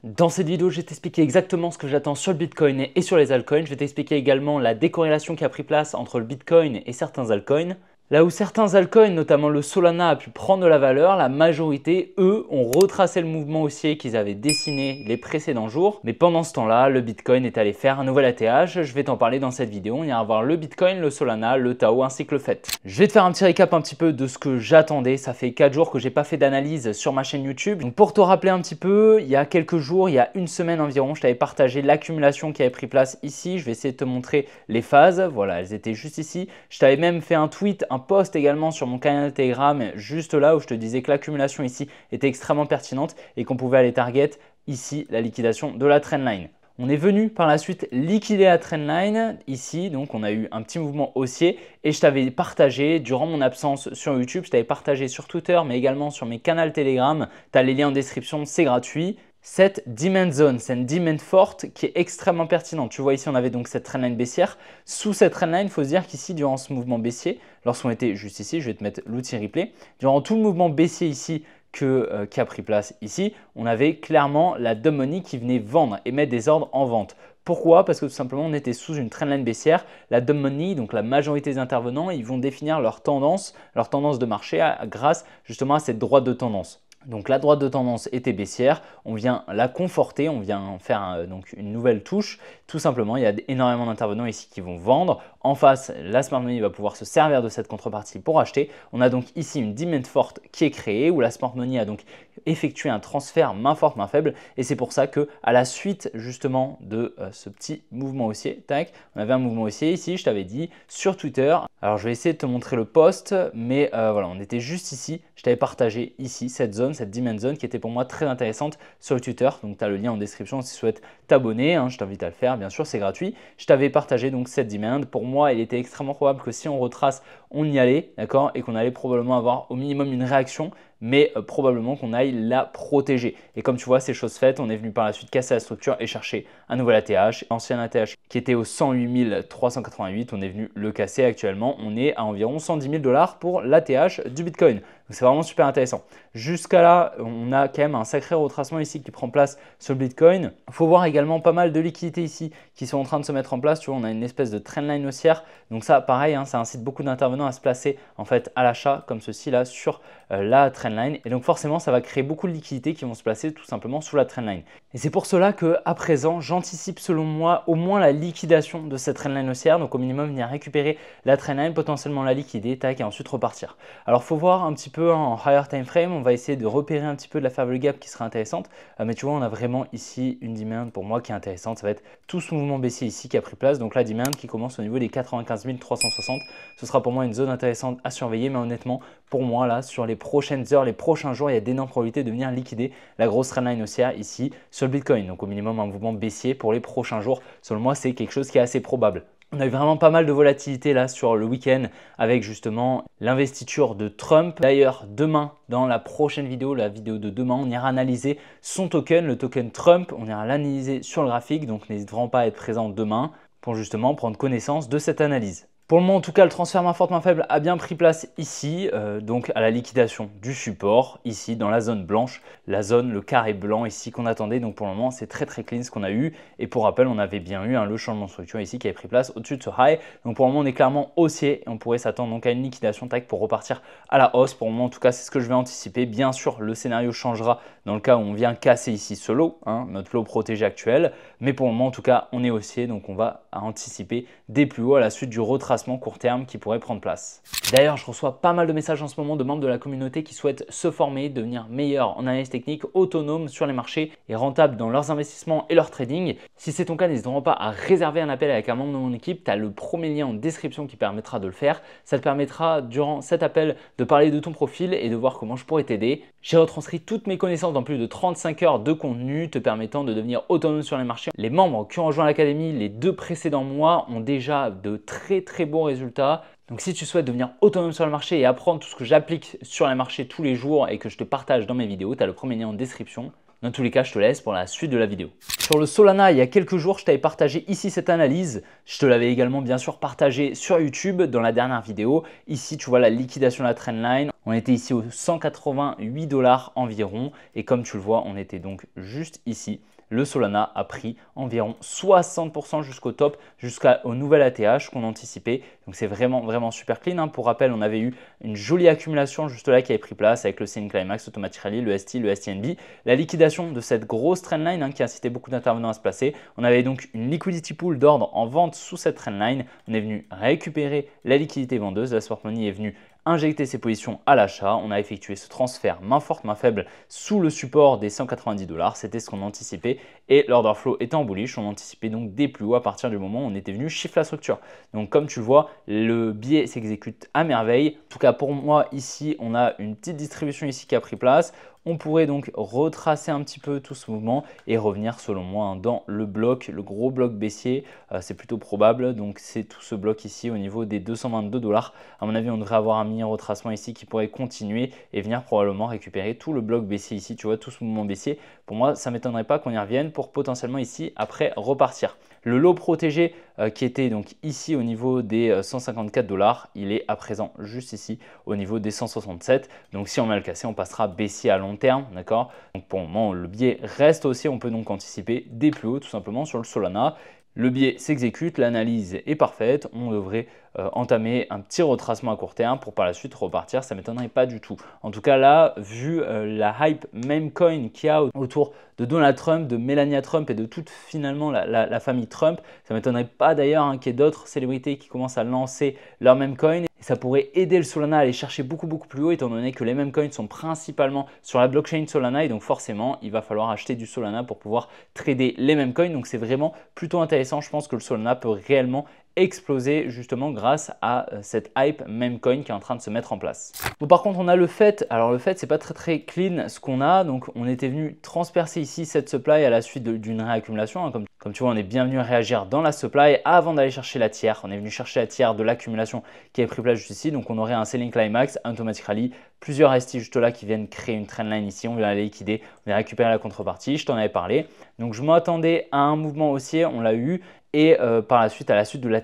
Dans cette vidéo, je vais t'expliquer exactement ce que j'attends sur le Bitcoin et sur les altcoins. Je vais t'expliquer également la décorrélation qui a pris place entre le Bitcoin et certains altcoins. Là où certains altcoins, notamment le Solana, a pu prendre de la valeur, la majorité, eux, ont retracé le mouvement haussier qu'ils avaient dessiné les précédents jours. Mais pendant ce temps-là, le Bitcoin est allé faire un nouvel ATH. Je vais t'en parler dans cette vidéo. On ira voir le Bitcoin, le Solana, le Tao ainsi que le FET. Je vais te faire un petit récap un petit peu de ce que j'attendais. Ça fait 4 jours que j'ai pas fait d'analyse sur ma chaîne YouTube. Donc pour te rappeler un petit peu, il y a quelques jours, il y a une semaine environ, je t'avais partagé l'accumulation qui avait pris place ici. Je vais essayer de te montrer les phases. Voilà, elles étaient juste ici. Je t'avais même fait un tweet, un post également sur mon canal Telegram, juste là où je te disais que l'accumulation ici était extrêmement pertinente et qu'on pouvait aller target ici la liquidation de la trendline. On est venu par la suite liquider la trendline ici, donc on a eu un petit mouvement haussier et je t'avais partagé durant mon absence sur YouTube, je t'avais partagé sur Twitter mais également sur mes canaux Telegram, tu as les liens en description, c'est gratuit. Cette demand zone, c'est une demand forte qui est extrêmement pertinente. Tu vois ici, on avait donc cette trendline baissière. Sous cette trendline, il faut se dire qu'ici, durant ce mouvement baissier, lorsqu'on était juste ici, je vais te mettre l'outil replay, durant tout le mouvement baissier ici qui a pris place ici, on avait clairement la dumb money qui venait vendre et mettre des ordres en vente. Pourquoi? Parce que tout simplement, on était sous une trendline baissière. La dumb money, donc la majorité des intervenants, ils vont définir leur tendance de marché grâce justement à cette droite de tendance. Donc la droite de tendance était baissière, on vient la conforter, on vient faire donc une nouvelle touche. Tout simplement, il y a énormément d'intervenants ici qui vont vendre. En face, la smart money va pouvoir se servir de cette contrepartie pour acheter. On a donc ici une demand forte qui est créée où la smart money a donc effectué un transfert main forte, main faible. Et c'est pour ça que à la suite justement de ce petit mouvement haussier, tac, on avait un mouvement haussier ici, je t'avais dit sur Twitter. Alors je vais essayer de te montrer le post, mais voilà, on était juste ici. Je t'avais partagé ici cette zone, cette demand zone qui était pour moi très intéressante sur le Twitter. Donc tu as le lien en description si tu souhaites t'abonner, hein, je t'invite à le faire, bien sûr, c'est gratuit. Je t'avais partagé donc cette demand. Pour moi, il était extrêmement probable que si on retrace, on y allait, d'accord, et qu'on allait probablement avoir au minimum une réaction, mais probablement qu'on aille la protéger. Et comme tu vois, c'est chose faite, on est venu par la suite casser la structure et chercher un nouvel ATH. L'ancien ATH qui était au 108 388, on est venu le casser actuellement. On est à environ 110 000 $ pour l'ATH du Bitcoin. Donc c'est vraiment super intéressant. Jusqu'à là, on a quand même un sacré retracement ici qui prend place sur le Bitcoin. Il faut voir également pas mal de liquidités ici qui sont en train de se mettre en place. Tu vois, on a une espèce de trendline haussière. Donc ça, pareil, hein, ça incite beaucoup d'intervenants à se placer en fait à l'achat comme ceci là sur la trendline. Et donc forcément, ça va créer beaucoup de liquidités qui vont se placer tout simplement sous la trendline. Et c'est pour cela qu'à présent, j'anticipe selon moi au moins la liquidation de cette trendline haussière. Donc au minimum, venir récupérer la trendline, potentiellement la liquider, tac, et ensuite repartir. Alors il faut voir un petit peu en higher time frame, on va essayer de repérer un petit peu de la fair value gap qui sera intéressante. Mais tu vois, on a vraiment ici une demand pour moi qui est intéressante. Ça va être tout ce mouvement baissier ici qui a pris place. Donc la demand qui commence au niveau des 95 360. Ce sera pour moi une zone intéressante à surveiller. Mais honnêtement, pour moi, là, sur les prochaines heures, les prochains jours, il y a d'énormes probabilités de venir liquider la grosse trendline haussière ici sur le Bitcoin. Donc au minimum, un mouvement baissier pour les prochains jours. Selon moi, c'est quelque chose qui est assez probable. On a eu vraiment pas mal de volatilité là sur le week-end avec justement l'investiture de Trump. D'ailleurs, demain, dans la prochaine vidéo, la vidéo de demain, on ira analyser son token, le token Trump. On ira l'analyser sur le graphique, donc n'hésite vraiment pas à être présent demain pour justement prendre connaissance de cette analyse. Pour le moment, en tout cas, le transfert main forte, main faible a bien pris place ici, donc à la liquidation du support, ici dans la zone blanche, la zone, le carré blanc ici qu'on attendait. Donc pour le moment, c'est très clean ce qu'on a eu. Et pour rappel, on avait bien eu le changement de structure ici qui avait pris place au-dessus de ce high. Donc pour le moment, on est clairement haussier et on pourrait s'attendre donc à une liquidation tac pour repartir à la hausse. Pour le moment, en tout cas, c'est ce que je vais anticiper. Bien sûr, le scénario changera dans le cas où on vient casser ici ce lot, hein, notre lot protégé actuel. Mais pour le moment, en tout cas, on est haussier, donc on va anticiper des plus hauts à la suite du retracement court terme qui pourrait prendre place. D'ailleurs, je reçois pas mal de messages en ce moment de membres de la communauté qui souhaitent se former, devenir meilleurs en analyse technique, autonomes sur les marchés et rentables dans leurs investissements et leur trading. Si c'est ton cas, n'hésite pas à réserver un appel avec un membre de mon équipe. Tu as le premier lien en description qui permettra de le faire. Ça te permettra durant cet appel de parler de ton profil et de voir comment je pourrais t'aider. J'ai retranscrit toutes mes connaissances dans plus de 35 heures de contenu te permettant de devenir autonome sur les marchés. Les membres qui ont rejoint l'académie les 2 précédents mois ont déjà de très bons résultats. Donc si tu souhaites devenir autonome sur le marché et apprendre tout ce que j'applique sur les marchés tous les jours et que je te partage dans mes vidéos, tu as le premier lien en description. Dans tous les cas, je te laisse pour la suite de la vidéo. Sur le Solana, il y a quelques jours, je t'avais partagé ici cette analyse. Je te l'avais également bien sûr partagé sur YouTube dans la dernière vidéo. Ici, tu vois la liquidation de la trendline. On était ici aux 188 $ environ et comme tu le vois, on était donc juste ici. Le Solana a pris environ 60% jusqu'au top, jusqu'au nouvel ATH qu'on anticipait. Donc c'est vraiment super clean, hein. Pour rappel, on avait eu une jolie accumulation juste là qui avait pris place avec le Selling Climax, Automatic Rally, le ST, le STNB. La liquidation de cette grosse trendline, hein, qui a incité beaucoup d'intervenants à se placer. On avait donc une liquidity pool d'ordre en vente sous cette trendline. On est venu récupérer la liquidité vendeuse. La Smart Money est venue injecter ses positions à l'achat. On a effectué ce transfert main forte, main faible sous le support des 190 $. C'était ce qu'on anticipait et l'order flow étant bullish, on anticipait donc des plus hauts à partir du moment où on était venu chiffrer la structure. Donc comme tu le vois, le biais s'exécute à merveille. En tout cas pour moi ici, on a une petite distribution ici qui a pris place. On pourrait donc retracer un petit peu tout ce mouvement et revenir selon moi, hein, dans le bloc, le gros bloc baissier. C'est plutôt probable. Donc c'est tout ce bloc ici au niveau des 222 $. À mon avis, on devrait avoir un mini retracement ici qui pourrait continuer et venir probablement récupérer tout le bloc baissier ici. Tu vois, tout ce mouvement baissier. Pour moi, ça ne m'étonnerait pas qu'on y revienne pour potentiellement ici après repartir. Le lot protégé qui était donc ici au niveau des 154 $, il est à présent juste ici au niveau des 167. Donc si on va le casser, on passera baissier à long terme, d'accord? Donc pour le moment, le biais reste haussier, on peut donc anticiper des plus hauts tout simplement sur le Solana. Le biais s'exécute, l'analyse est parfaite, on devrait entamer un petit retracement à court terme pour par la suite repartir, ça ne m'étonnerait pas du tout. En tout cas là, vu la hype meme coin qu'il y a autour de Donald Trump, de Melania Trump et de toute finalement la famille Trump, ça ne m'étonnerait pas d'ailleurs, hein, qu'il y ait d'autres célébrités qui commencent à lancer leur meme coin. Et ça pourrait aider le Solana à aller chercher beaucoup plus haut étant donné que les meme coins sont principalement sur la blockchain Solana et donc forcément il va falloir acheter du Solana pour pouvoir trader les meme coins. Donc c'est vraiment plutôt intéressant, je pense que le Solana peut réellement exploser justement grâce à cette hype meme coin qui est en train de se mettre en place. Bon, par contre on a le FET. Alors le FET c'est pas très clean ce qu'on a, donc on était venu transpercer ici cette supply à la suite d'une réaccumulation, hein. Comme tu vois, on est bien venu réagir dans la supply avant d'aller chercher la tiers. On est venu chercher la tiers de l'accumulation qui avait pris place juste ici. Donc on aurait un selling climax, un automatic rally, plusieurs ST juste là qui viennent créer une trendline ici. On vient la liquider, on vient récupérer la contrepartie. Je t'en avais parlé. Donc je m'attendais à un mouvement haussier, on l'a eu. Et par la suite, à la suite de la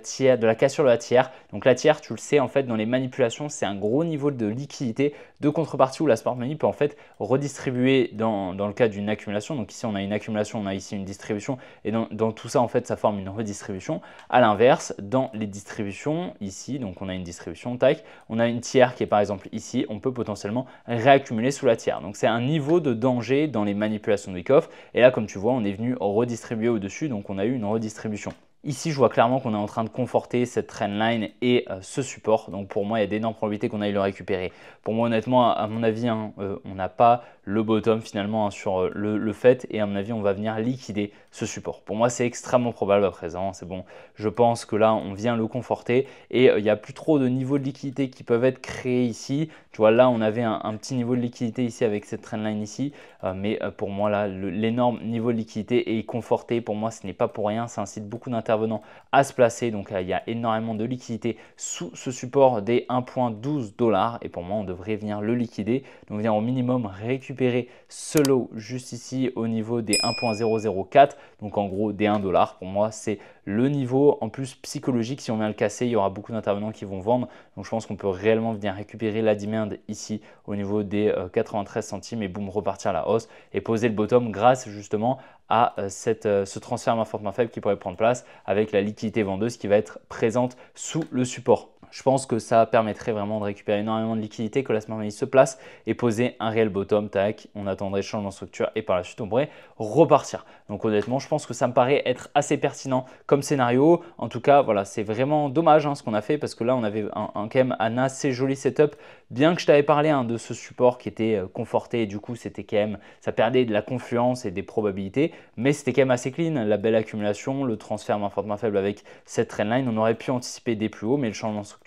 cassure de la tiers. Donc la tiers, tu le sais, en fait, dans les manipulations, c'est un gros niveau de liquidité de contrepartie où la smart money peut en fait redistribuer dans le cas d'une accumulation. Donc ici, on a une accumulation, on a ici une distribution. Et dans tout ça, en fait, ça forme une redistribution. À l'inverse, dans les distributions, ici, donc on a une distribution, tac, on a une tiers qui est par exemple ici, on peut potentiellement réaccumuler sous la tiers. Donc c'est un niveau de danger dans les manipulations de Wyckoff. Et là, comme tu vois, on est venu redistribuer au-dessus, donc on a eu une redistribution. Ici, je vois clairement qu'on est en train de conforter cette trendline et ce support. Donc pour moi, il y a d'énormes probabilités qu'on aille le récupérer. Pour moi, honnêtement, à mon avis, hein, on n'a pas le bottom finalement, hein, sur le FET et à mon avis, on va venir liquider ce support. Pour moi, c'est extrêmement probable à présent. C'est bon. Je pense que là, on vient le conforter et il n'y a plus trop de niveaux de liquidité qui peuvent être créés ici. Tu vois, là, on avait un petit niveau de liquidité ici avec cette trendline ici. Mais pour moi, là, l'énorme niveau de liquidité est conforté. Pour moi, ce n'est pas pour rien. Ça incite beaucoup d'intervenants à se placer. Donc, il y a énormément de liquidité sous ce support des 1,12 $ et pour moi, on devrait venir le liquider. Donc, venir au minimum récupérer ce lot juste ici au niveau des 1,004. Donc, en gros, des 1 $. Pour moi, c'est le niveau en plus psychologique. Si on vient le casser, il y aura beaucoup d'intervenants qui vont vendre. Donc, je pense qu'on peut réellement venir récupérer la demand ici au niveau des 93 centimes et boum, repartir à la hausse et poser le bottom grâce justement à ce transfert main forte main faible qui pourrait prendre place avec la liquidité vendeuse qui va être présente sous le support. Je pense que ça permettrait vraiment de récupérer énormément de liquidité, que la smart money se place et poser un réel bottom. Tac, on attendrait changement de structure et par la suite on pourrait repartir. Donc honnêtement, je pense que ça me paraît être assez pertinent comme scénario. En tout cas, voilà, c'est vraiment dommage, hein, ce qu'on a fait parce que là on avait quand même un assez joli setup. Bien que je t'avais parlé, hein, de ce support qui était conforté et du coup c'était quand même, ça perdait de la confluence et des probabilités, mais c'était quand même assez clean. La belle accumulation, le transfert main forte main faible avec cette trendline, on aurait pu anticiper des plus hauts, mais le changement de structure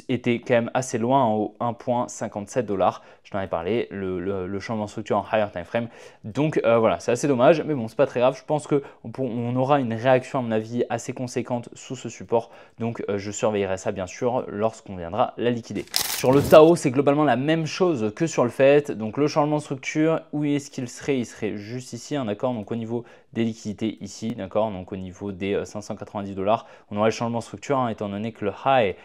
était quand même assez loin au 1,57 $. Je t'en ai parlé, le changement de structure en higher time frame. Donc voilà, c'est assez dommage, mais bon, c'est pas très grave. Je pense qu'on aura une réaction à mon avis assez conséquente sous ce support. Donc je surveillerai ça bien sûr lorsqu'on viendra la liquider. Sur le Tao, c'est globalement la même chose que sur le FET. Donc le changement de structure, où est-ce qu'il serait? Il serait juste ici, hein, d'accord? Donc au niveau des liquidités ici, d'accord? Donc au niveau des 590 $, on aurait le changement de structure, hein, étant donné que le high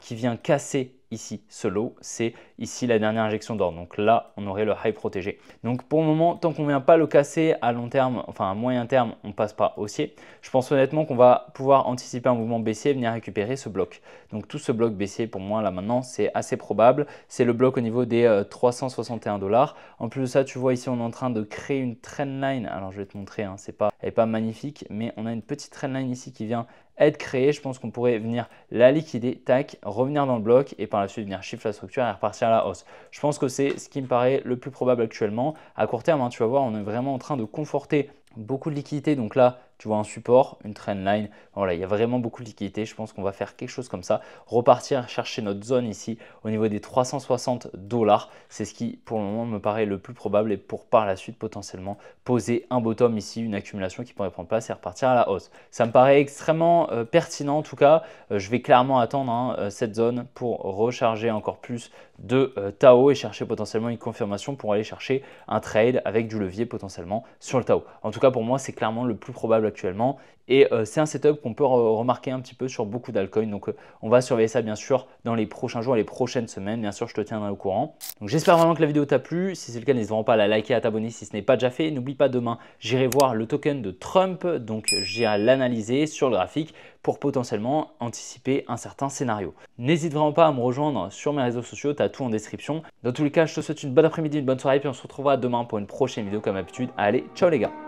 qui vient casser ici ce low, c'est ici la dernière injection d'ordre. Donc là, on aurait le high protégé. Donc pour le moment, tant qu'on ne vient pas le casser à long terme, enfin à moyen terme, on passe pas haussier. Je pense honnêtement qu'on va pouvoir anticiper un mouvement baissier et venir récupérer ce bloc. Donc tout ce bloc baissier, pour moi, là maintenant, c'est assez probable. C'est le bloc au niveau des 361 $. En plus de ça, tu vois ici, on est en train de créer une trendline. Alors je vais te montrer, hein, elle n'est pas magnifique, mais on a une petite trendline ici qui vient être créée. Je pense qu'on pourrait venir la liquider, tac, revenir dans le bloc et par la suite venir shift la structure et repartir à la hausse. Je pense que c'est ce qui me paraît le plus probable actuellement. À court terme, hein, tu vas voir, on est vraiment en train de conforter beaucoup de liquidité. Donc là, tu vois un support, une trendline. Voilà, il y a vraiment beaucoup de liquidité. Je pense qu'on va faire quelque chose comme ça. Repartir chercher notre zone ici au niveau des 360 $. C'est ce qui, pour le moment, me paraît le plus probable et pour par la suite potentiellement poser un bottom ici, une accumulation qui pourrait prendre place et repartir à la hausse. Ça me paraît extrêmement pertinent en tout cas. Je vais clairement attendre cette zone pour recharger encore plus de Tao et chercher potentiellement une confirmation pour aller chercher un trade avec du levier potentiellement sur le Tao. En tout cas, pour moi, c'est clairement le plus probable actuellement et c'est un setup qu'on peut remarquer un petit peu sur beaucoup d'altcoins. Donc, on va surveiller ça bien sûr dans les prochains jours et les prochaines semaines. Bien sûr, je te tiendrai au courant. Donc, j'espère vraiment que la vidéo t'a plu. Si c'est le cas, n'hésite vraiment pas à la liker, à t'abonner si ce n'est pas déjà fait. N'oublie pas, demain, j'irai voir le token de Trump. Donc, j'irai l'analyser sur le graphique pour potentiellement anticiper un certain scénario. N'hésite vraiment pas à me rejoindre sur mes réseaux sociaux, tu as tout en description. Dans tous les cas, je te souhaite une bonne après-midi, une bonne soirée, puis on se retrouvera demain pour une prochaine vidéo comme d'habitude. Allez, ciao les gars!